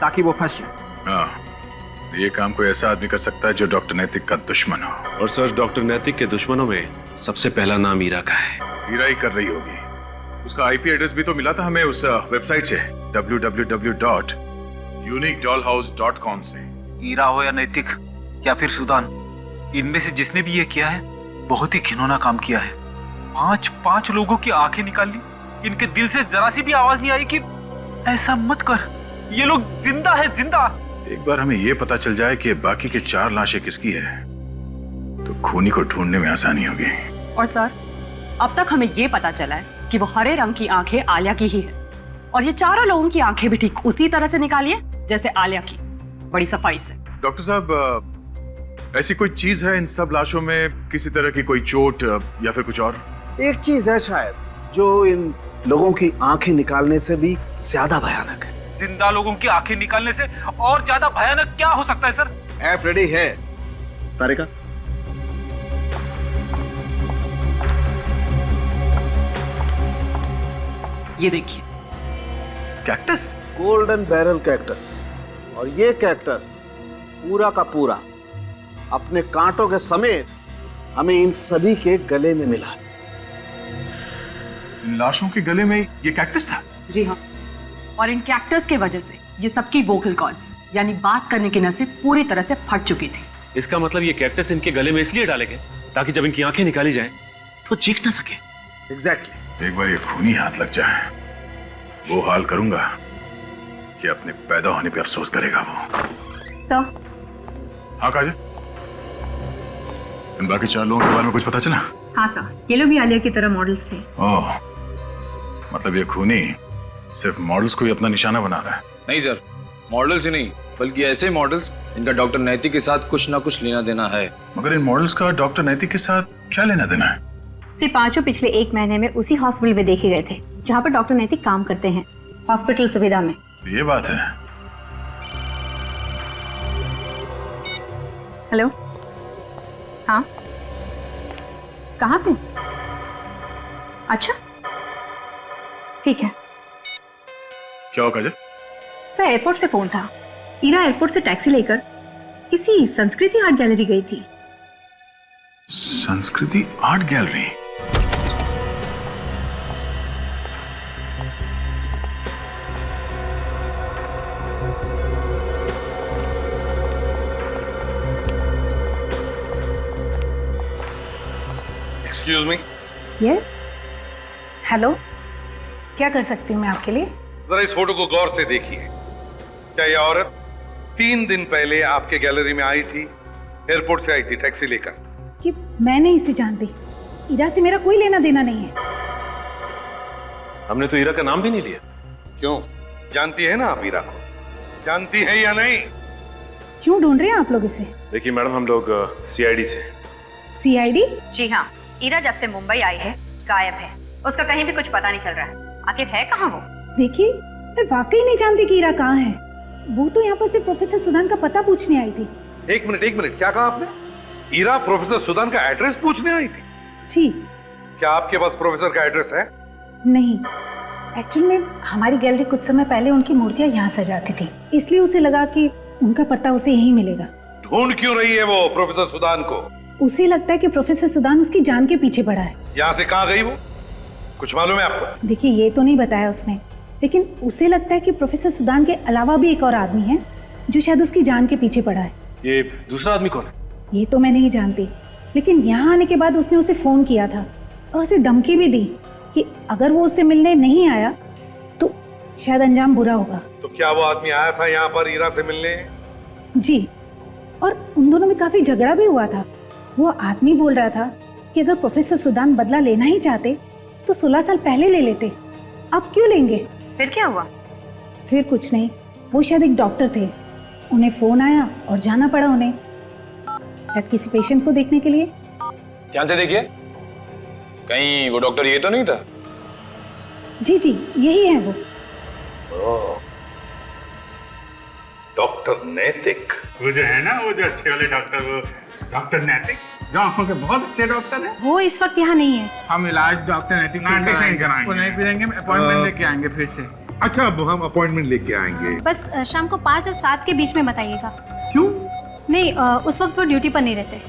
ताकि वो फंस जाए। हाँ, ये काम कोई ऐसा आदमी कर सकता है जो डॉक्टर नैतिक का दुश्मन हो। और सर डॉक्टर नैतिक के दुश्मनों में सबसे पहला नाम ईरा का है। ईरा ही कर रही होगी। उसका आईपी एड्रेस भी तो मिला था हमें उस वेबसाइट से, www.uniquedollhouse.com से। ईरा हो या नैतिक या फिर सुदान, इनमें से जिसने भी ये किया है बहुत ही घिनौना काम किया है। पांच लोगों की आंखें निकाल ली, इनके दिल से जरा सी भी आवाज नहीं आई कि ऐसा मत कर, ये लोग जिंदा है जिंदा। एक बार हमें ये पता चल जाए कि बाकी के 4 लाशें किसकी है तो खूनी को ढूंढने में आसानी होगी। और सर अब तक हमें ये पता चला है कि वो हरे रंग की आंखें आलिया की ही है, और ये चारों लोगों की आंखें भी ठीक उसी तरह से निकाली है जैसे आलिया की, बड़ी सफाई से। डॉक्टर साहब, ऐसी कोई चीज है इन सब लाशों में, किसी तरह की कोई चोट या फिर कुछ और? एक चीज है शायद जो इन लोगों की आंखें निकालने से भी ज्यादा भयानक है। जिंदा लोगों की आंखें निकालने से और ज्यादा भयानक क्या हो सकता है सर? ऐप रेडी है तारिका? ये देखिए, कैक्टस, गोल्डन बैरल कैक्टस। और ये कैक्टस पूरा का पूरा अपने कांटों के समेत हमें इन सभी के गले में मिला। इन लाशों के गले में ये कैक्टस था? जी हाँ, और इन कैक्टस के वजह से ये सबकी वोकल कॉर्ड्स यानी बात करने की नसें पूरी तरह से फट चुकी थी। इसका मतलब ये कैक्टस इनके गले में इसलिए डाले गए ताकि जब इनकी आंखें निकाली जाएं तो चीख ना सके। एग्जैक्टली। एक बार ये खूनी हाथ लग जाए, वो हाल करूंगा कि अपने पैदा होने पे अफसोस करेगा वो। तो हाँ काजल, इन बाकी 4 लोगों के बारे में कुछ पता चला? हाँ सर, ये लोग भी आलिया की तरह मॉडल्स थे। ओह, मतलब ये खूनी सिर्फ मॉडल्स को ही अपना निशाना बना रहा है? नहीं सर, मॉडल्स ही नहीं बल्कि ऐसे मॉडल्स इनका डॉक्टर नैतिक के साथ कुछ ना कुछ लेना देना है। मगर इन मॉडल्स का डॉक्टर नैतिक के साथ क्या लेना देना है? सिर्फ 5 पिछले 1 महीने में उसी हॉस्पिटल में देखे गए थे जहाँ पर डॉक्टर नैतिक काम करते हैं, हॉस्पिटल सुविधा में। ये बात है। हेलो, हाँ, कहाँ पे? अच्छा, ठीक है। क्या हो काजल? सर एयरपोर्ट से फोन था। ईरा एयरपोर्ट से टैक्सी लेकर किसी संस्कृति आर्ट गैलरी गई थी। संस्कृति art gallery? Excuse me. Yes, hello, क्या कर सकती हूँ मैं आपके लिए? जरा इस फोटो को गौर से देखिए। क्या यह औरत 3 दिन पहले आपके गैलरी में आई थी? एयरपोर्ट से आई थी टैक्सी लेकर। कि मैं नहीं इसे जानती, ईरा से मेरा कोई लेना देना नहीं है। हमने तो ईरा का नाम भी नहीं लिया। क्यों, जानती है ना आप ईरा को? जानती है या नहीं? क्यों ढूंढ रहे हैं आप लोग इसे? देखिए मैडम, हम लोग सीआईडी से। सीआईडी? जी हाँ, ईरा जब से मुंबई आई है गायब है, उसका कहीं भी कुछ पता नहीं चल रहा है। आखिर है कहाँ वो? देखिए, मैं वाकई नहीं जानती कि ईरा कहाँ है। वो तो यहाँ पर सिर्फ प्रोफेसर सुदान का पता पूछने आई थी। एक मिनट, क्या कहा आपने? ईरा प्रोफेसर सुदान का एड्रेस पूछने आई थी? जी। क्या आपके पास प्रोफेसर का एड्रेस है? नहीं, एक्चुअल में हमारी गैलरी कुछ समय पहले उनकी मूर्तियां यहाँ सजाती थी, इसलिए उसे लगा कि उनका पता उसे यहीं मिलेगा। ढूंढ क्यों रही है वो प्रोफेसर सुदान को? उसे लगता है कि प्रोफेसर सुदान उसकी जान के पीछे पड़ा है। यहाँ से कहाँ गई वो, कुछ मालूम है आपको? देखिए, ये तो नहीं बताया उसने, लेकिन उसे लगता है कि प्रोफेसर सुदान के अलावा भी एक और आदमी है जो शायद उसकी जान के पीछे पड़ा है। ये दूसरा आदमी कौन है? ये तो मैं नहीं जानती, लेकिन यहाँ आने के बाद उसने उसे फोन किया था और उसे धमकी भी दी कि अगर वो उससे मिलने नहीं आया तो शायद अंजाम बुरा होगा। तो क्या वो आदमी आया था यहाँ पर ईरा से मिलने? जी, और उन दोनों में काफी झगड़ा भी हुआ था। वो आदमी बोल रहा था कि अगर प्रोफेसर सुदान बदला लेना ही चाहते तो 16 साल पहले ले लेते, अब क्यों लेंगे? फिर क्या हुआ? फिर कुछ नहीं, वो शायद एक डॉक्टर थे, उन्हें फोन आया और जाना पड़ा उन्हें, शायद किसी पेशेंट को देखने के लिए। ध्यान से देखिए, कहीं वो डॉक्टर ये तो नहीं था? जी जी, यही है वो। डॉक्टर नैतिक, वो जो है ना, वो जो अच्छे वाले डॉक्टर, वो डॉक्टर नैतिक, जो आंखों के बहुत अच्छे डॉक्टर हैं। वो इस वक्त यहाँ नहीं है। हम इलाज डॉक्टर नैतिक से कराएंगे। वो नहीं फिरेंगे, अपॉइंटमेंट लेके आएंगे फिर से। अच्छा, अब हम अपॉइंटमेंट लेके आएंगे। बस शाम को 5 और 7 के बीच में बताइएगा। क्यों? नहीं, उस वक्त वो ड्यूटी पर नहीं रहते।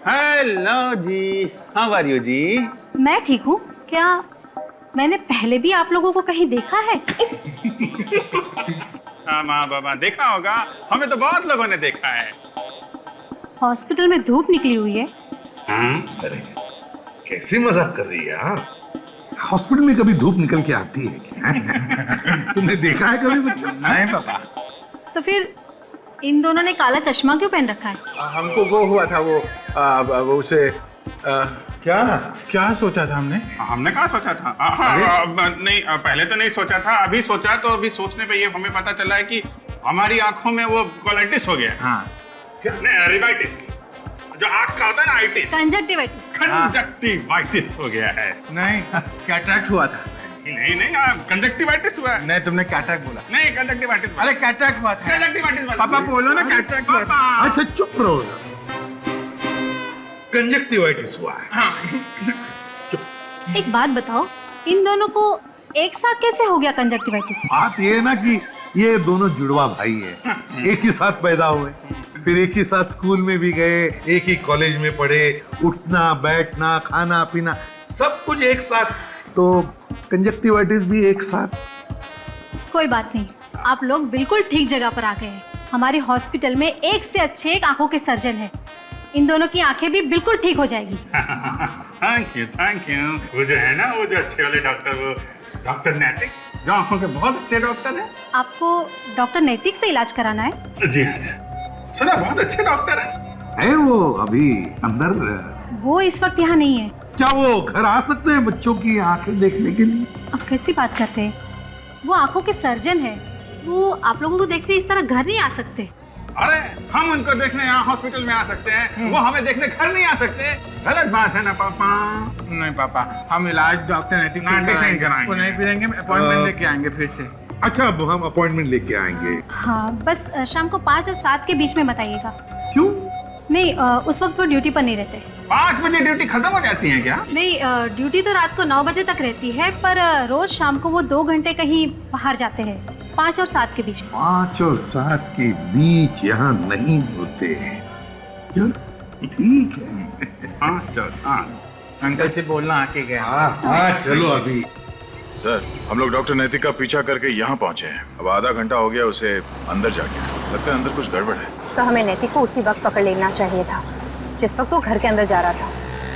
Hello ji, how are you ji? मैं ठीक हूँ। क्या मैंने पहले भी आप लोगों को कहीं देखा है? हाँ माँ बाबा, देखा होगा, हमें तो बहुत लोगों ने देखा है। हॉस्पिटल में धूप निकली हुई है। अरे कैसे मजाक कर रही है? हॉस्पिटल में कभी धूप निकल के आती है क्या? तुमने देखा है कभी बच्चों? नहीं पापा। तो फिर इन दोनों ने काला चश्मा क्यों पहन रखा है? हमको वो हुआ था, वो उसे क्या सोचा था हमने? हमने कहा सोचा था? नहीं, पहले तो नहीं सोचा था, अभी सोचा, तो अभी सोचने पे ये हमें पता चला है कि हमारी आंखों में वो कोलाइटिस हो गया है। हाँ। नहीं, रिवाइटिस, जो आंख का होता है ना, आइटिस, कंजक्टिवाइटिस। कंजक्टिवाइटिस हो गया है। नहीं, कैटरैक्ट हुआ था। नहीं नहीं, कंजक्टिवाइटिस हुआ है। नहीं, तुमने कैटरैक्ट बोला। नहीं, कंजक्टिवाइटिस। अरे कैटरैक्ट हुआ था। कंजक्टिवाइटिस पापा बोलो ना, कैटरैक्ट हुआ था। अच्छा चुप रहो, कंजक्टिवाइटिस हुआ है। हाँ। एक बात बताओ, इन दोनों को एक साथ कैसे हो गया कंजक्टिवाइटिस? बात ये है ना कि ये दोनों जुड़वा भाई है, एक ही साथ पैदा हुए, फिर एक ही साथ स्कूल में भी गए, एक ही कॉलेज में पढ़े, उठना बैठना खाना पीना सब कुछ एक साथ, तो कंजक्टिवाइटिस भी एक साथ। कोई बात नहीं, आप लोग बिल्कुल ठीक जगह पर आ गए हैं। हमारे हॉस्पिटल में एक से अच्छे एक आंखों के सर्जन हैं। इन दोनों की आंखें भी बिल्कुल ठीक हो जाएगी। Thank you, thank you. वो जो है ना, वो जो अच्छे वाले डॉक्टर, वो डॉक्टर नैतिक, जो आंखों के बहुत अच्छे डॉक्टर हैं। आपको डॉक्टर नैतिक से इलाज कराना है? जी हाँ, सुना, बहुत अच्छे डॉक्टर है वो अभी अंदर? वो इस वक्त यहाँ नहीं है। क्या वो घर आ सकते हैं बच्चों की आंखें देखने के लिए? आप कैसी बात करते हैं? वो आंखों के सर्जन है, वो आप लोगों को देखने इस तरह घर नहीं आ सकते। अरे हम उनको देखने यहाँ हॉस्पिटल में आ सकते हैं, वो हमें देखने घर नहीं आ सकते। गलत बात है ना पापा? नहीं पापा, हम इलाज डॉक्टर नैतिक से कराएंगे। वो नहीं फिरेंगे, अपॉइंटमेंट लेके आएंगे फिर से। अच्छा, अब हम अपॉइंटमेंट लेके आएंगे। हाँ, बस शाम को 5 और 7 के बीच में बताइएगा। क्यों? नहीं, उस वक्त वो ड्यूटी पर नहीं रहते। 5 बजे ड्यूटी खत्म हो जाती है क्या? नहीं, ड्यूटी तो रात को 9 बजे तक रहती है, पर रोज शाम को वो 2 घंटे कहीं बाहर जाते हैं, 5 और 7 के बीच में। 5 और 7 के बीच यहाँ नहीं होते। ठीक है। 5 और 7 अंकल से बोलना आके गया। हाँ, चलो अभी। सर, हम लोग डॉक्टर नैतिक का पीछा करके यहाँ पहुँचे हैं। अब आधा घंटा हो गया उसे अंदर जाके, लगता है अंदर कुछ गड़बड़ है। तो हमें नैतिक को उसी वक्त पकड़ लेना चाहिए था जिस वक्त वो घर के अंदर जा रहा था।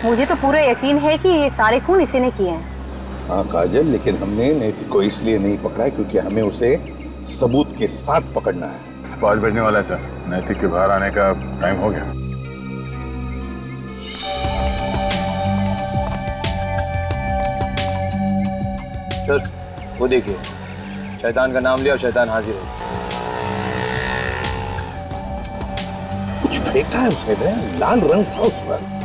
मुझे तो पूरा यकीन है कि ये सारे खून इसी ने किए हैं। हाँ काजल, लेकिन हमने नैतिक को इसलिए नहीं पकड़ा है क्योंकि हमें उसे सबूत के साथ पकड़ना है। 5 बजने वाला है सर, नैतिक के बाहर आने का टाइम हो गया। सर, वो देखिए, शैतान का नाम लिया और शैतान हाजिर हो। कुछ फेंका है उसने, लाल रंग था उस पर।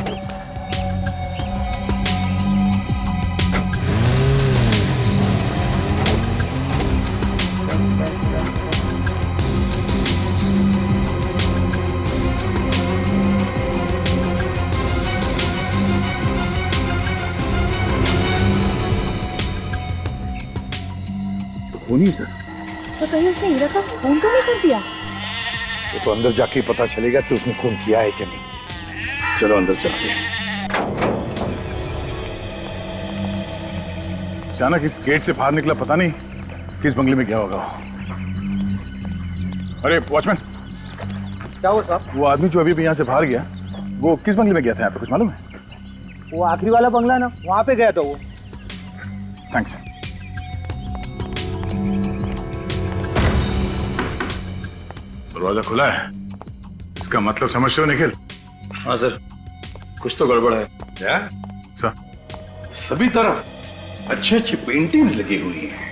खून ही सर। तो कहीं उसने हीरा का खून तो नहीं कर दिया? वो तो अंदर जाके ही पता चलेगा कि उसने खून किया है कि नहीं। चलो अंदर चलते हैं। अचानक इस गेट से बाहर निकला, पता नहीं किस बंगले में गया होगा। अरे वॉचमैन, क्या हुआ साहब? वो आदमी जो अभी भी यहाँ से बाहर गया, वो किस बंगले में गया था? यहाँ पे कुछ मालूम है? वो आखिरी वाला बंगला ना, वहां पे गया था वो। थैंक्स। दरवाजा खुला है, इसका मतलब समझते हो निखिल? हाँ सर, कुछ तो गड़बड़ है। क्या सर? सभी तरफ अच्छी अच्छी पेंटिंग्स लगी हुई हैं।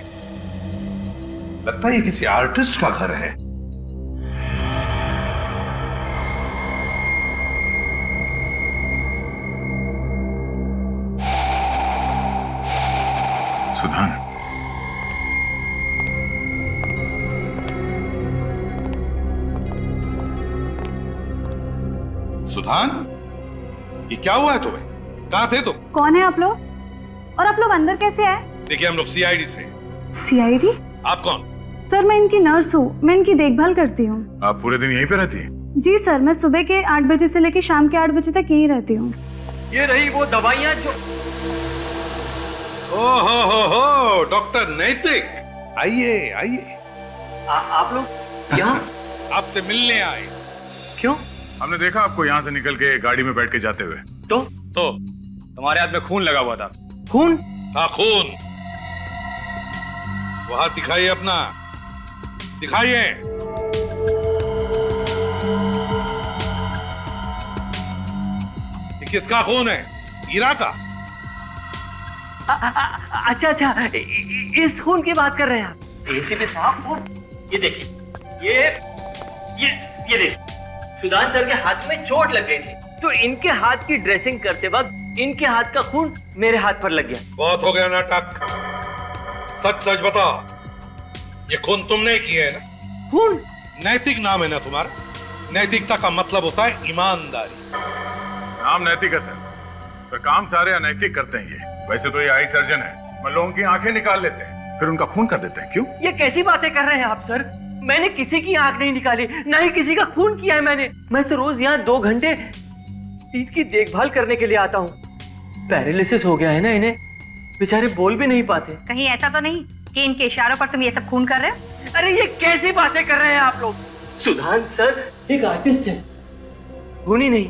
लगता है ये किसी आर्टिस्ट का घर है। सुधान, सुधान, ये क्या हुआ है तुम्हें? कहाँ थे तुम? कौन है आप लोग? और आप लोग अंदर कैसे आए? देखिए हम लोग सीआईडी से। सीआईडी? आप कौन? सर मैं इनकी नर्स हूँ, मैं इनकी देखभाल करती हूँ। आप पूरे दिन यहीं पे रहती हैं? जी सर, मैं सुबह के 8 बजे से लेकर शाम के 8 बजे तक यहीं रहती हूँ। ये रही वो दवाइयाँ जो... हो डॉक्टर नैतिक, आइए आइए। आप लोग यहाँ? आपसे मिलने आए। क्यों? हमने देखा आपको यहाँ से निकल के गाड़ी में बैठ के जाते हुए। तो तुम्हारे हाथ में खून लगा हुआ था। खून? हाँ खून। वो हाथ दिखाइए अपना, दिखाइए। ये किसका खून है? हीरा का? अच्छा, इस खून की बात कर रहे हैं आप? एसीपी साहब, वो ये देखिए, ये देखिए, सुधान सर के हाथ में चोट लग गई थी, तो इनके हाथ की ड्रेसिंग करते वक्त इनके हाथ का खून मेरे हाथ पर लग गया। बहुत हो गया नाटक, सच सच बताओ, ये खून तुमने किया है ना? खून? नैतिक नाम है ना तुम्हारा? नैतिकता का मतलब होता है ईमानदारी। नाम नैतिक है सर, पर काम सारे अनैतिक करते हैं ये। वैसे तो ये आई सर्जन है, मैं लोगों की आंखें निकाल लेते हैं, फिर उनका खून कर देते हैं। क्यों? ये कैसी बातें कर रहे हैं आप सर? मैंने किसी की आंख नहीं निकाली, ना ही किसी का खून किया है मैंने। मैं तो रोज यहाँ 2 घंटे इनकी देखभाल करने के लिए आता हूँ। पैरालिसिस हो गया है ना इन्हें, बेचारे बोल भी नहीं पाते। कहीं ऐसा तो नहीं कि इनके इशारों पर तुम ये सब खून कर रहे हो? अरे ये कैसी बातें कर रहे हैं आप लोग? सुधान सर एक आर्टिस्ट है, खून ही नहीं।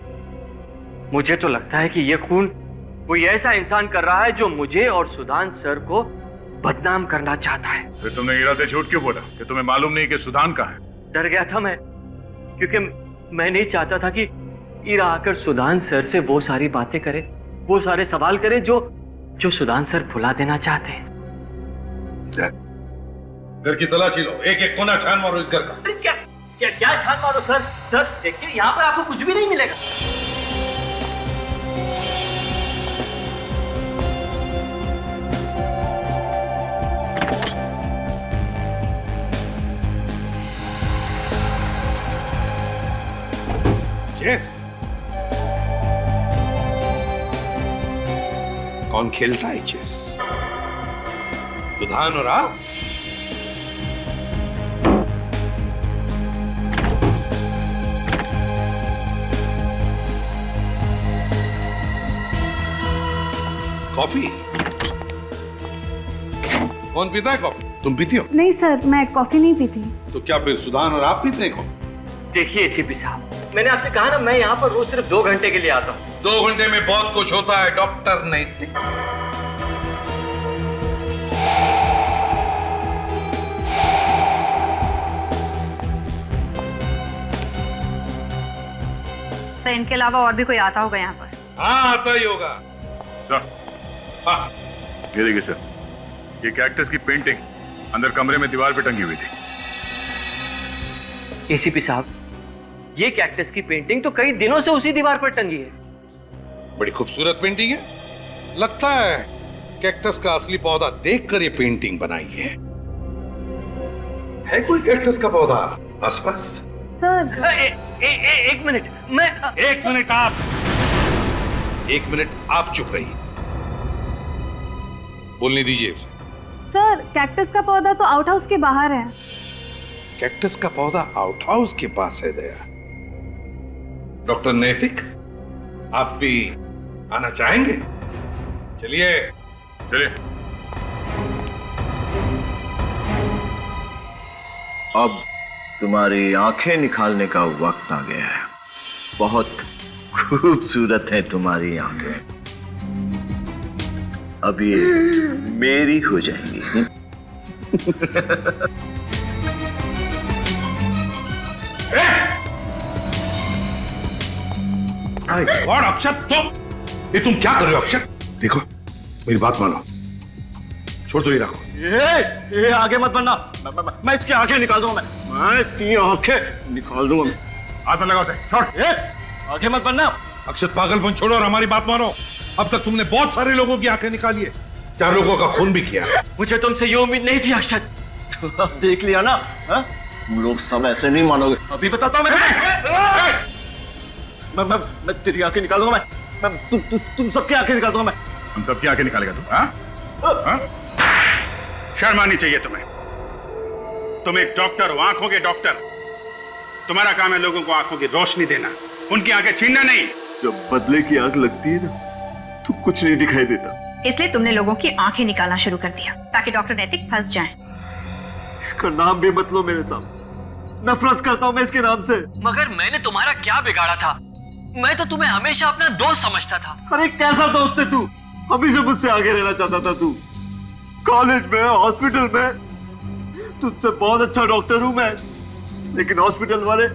मुझे तो लगता है कि ये खून कोई ऐसा इंसान कर रहा है जो मुझे और सुधान सर को बदनाम करना चाहता है। फिर तुमने हीरा से झूठ क्यों बोला कि तुम्हें मालूम नहीं कि सुधान कहाँ है? डर गया था मैं, क्योंकि मैं नहीं चाहता था कि हीरा आकर सुधान सर से वो सारी बातें करे, वो सारे सवाल करे जो सुधान सर भुला देना चाहते हैं। घर की तलाशी लो, एक एक कोना छान मारो इस घर का। अरे क्या छान मारो सर? सर देखिए, यहाँ पर आपको कुछ भी नहीं मिलेगा। चेस कौन खेलता है चेस? सुधान और आप? कॉफी? कौन पीता है कॉफी? तुम पीती हो? नहीं सर, मैं कॉफी नहीं पीती। तो क्या फिर सुधान और आप पीते हैं कॉफी? देखिए एसीपी साहब, मैंने आपसे कहा ना, मैं यहाँ पर रोज सिर्फ 2 घंटे के लिए आता हूँ। 2 घंटे में बहुत कुछ होता है डॉक्टर नैतिक। सर इनके अलावा और भी कोई आता होगा यहाँ पर? हाँ आता ही होगा। सर, हाँ, ये देखिए सर, ये कैक्टस की पेंटिंग अंदर कमरे में दीवार पे टंगी हुई थी। एसीपी साहब, ये कैक्टस की पेंटिंग तो कई दिनों से उसी दीवार पर टंगी है। बड़ी खूबसूरत पेंटिंग है। लगता है कैक्टस का असली पौधा देखकर ये पेंटिंग बनाई है कोई कैक्टस का पौधा आसपास? सर एक मिनट, मैं 1 मिनट आप 1 मिनट आप चुप रहिए, बोलने दीजिए उसे। सर कैक्टस का पौधा तो आउट हाउस के बाहर है। कैक्टस का पौधा आउट हाउस के पास है दया। डॉक्टर नैतिक, आप भी आना चाहेंगे? चलिए चलिए। अब तुम्हारी आंखें निकालने का वक्त आ गया है। बहुत खूबसूरत है तुम्हारी आंखें, अब ये मेरी हो जाएंगी। और अक्षत, ये तुम क्या कर रहे हो अक्षत? देखो मेरी बात मानो, छोड़ दो ये रखो। ये आगे मत बढ़ना, मैं इसकी आंखें निकाल दूंगा, मैं इसकी आंखें निकाल दूंगा। हाथ में लगाओ से, छोड़। आगे मत बढ़ना। अक्षत पागलपन छोड़ो और हमारी बात मानो। अब तक तुमने बहुत सारे लोगों की आंखें निकाली है, 4 लोगों का खून भी किया है। मुझे तुमसे ये उम्मीद नहीं थी अक्षत, तो अब देख लिया ना, हाँ? तुम लोग सब ऐसे नहीं मानोगे। अभी बताता हूं मैं तेरी आंखें निकाल दूंगा, मैं तुम सबकी आंखें निकाल दूंगा। मैं हम सबकी आंखें निकालेगा तू? हाँ? शर्म आनी चाहिए तुम्हें। तुम एक डॉक्टर हो, आंखों के डॉक्टर। तुम्हारा काम है लोगों को आंखों की रोशनी देना, उनकी आंखें छीनना नहीं। जब बदले की आंख लगती है ना, तो कुछ नहीं दिखाई देता। इसलिए तुमने लोगों की आंखें निकालना शुरू कर दिया ताकि डॉक्टर नैतिक फंस जाएं। इसका नाम भी मत लो मेरे सामने, नफरत करता हूं मैं इसके नाम से। मगर मैंने तुम्हारा क्या बिगाड़ा था? मैं तो तुम्हें हमेशा अपना दोस्त समझता था। अरे कैसा दोस्त है तू? हमेशा मुझसे आगे रहना चाहता था तू। कॉलेज में, हॉस्पिटल में तुझसे बहुत अच्छा डॉक्टर हूं मैं, लेकिन हॉस्पिटल वाले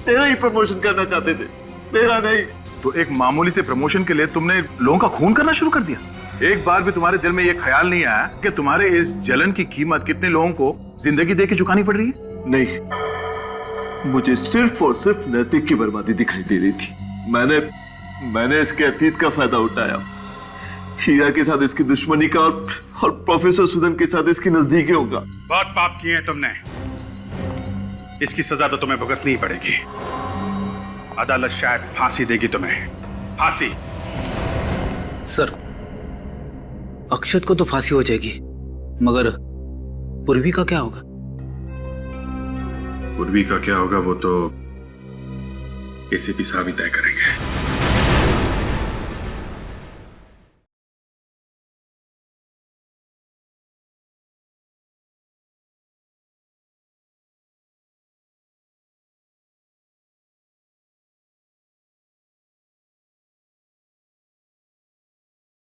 तेरा ही प्रमोशन करना चाहते थे, मेरा नहीं। तो एक मामूली से प्रमोशन के लिए तुमने लोगों का खून करना शुरू कर दिया। एक बार भी तुम्हारे दिल में यह ख्याल नहीं आया कि तुम्हारे इस जलन की कीमत कितने लोगों को जिंदगी दे के चुकानी पड़ रही है? नहीं, मुझे सिर्फ और सिर्फ नैतिक की बर्बादी दिखाई दे रही थी। मैंने इसके अतीत का फायदा उठाया, हीरा के साथ इसकी दुश्मनी का और प्रोफेसर सुदन के साथ इसकी नजदीकियों का। बहुत पाप किए हैं तुमने, इसकी सजा तो तुम्हें भुगतनी ही पड़ेगी। अदालत शायद फांसी देगी तुम्हें, फांसी। सर, अक्षत को तो फांसी हो जाएगी, मगर पूर्वी का क्या होगा? पूर्वी का क्या होगा वो तो एसीपी साहब ही तय करेंगे।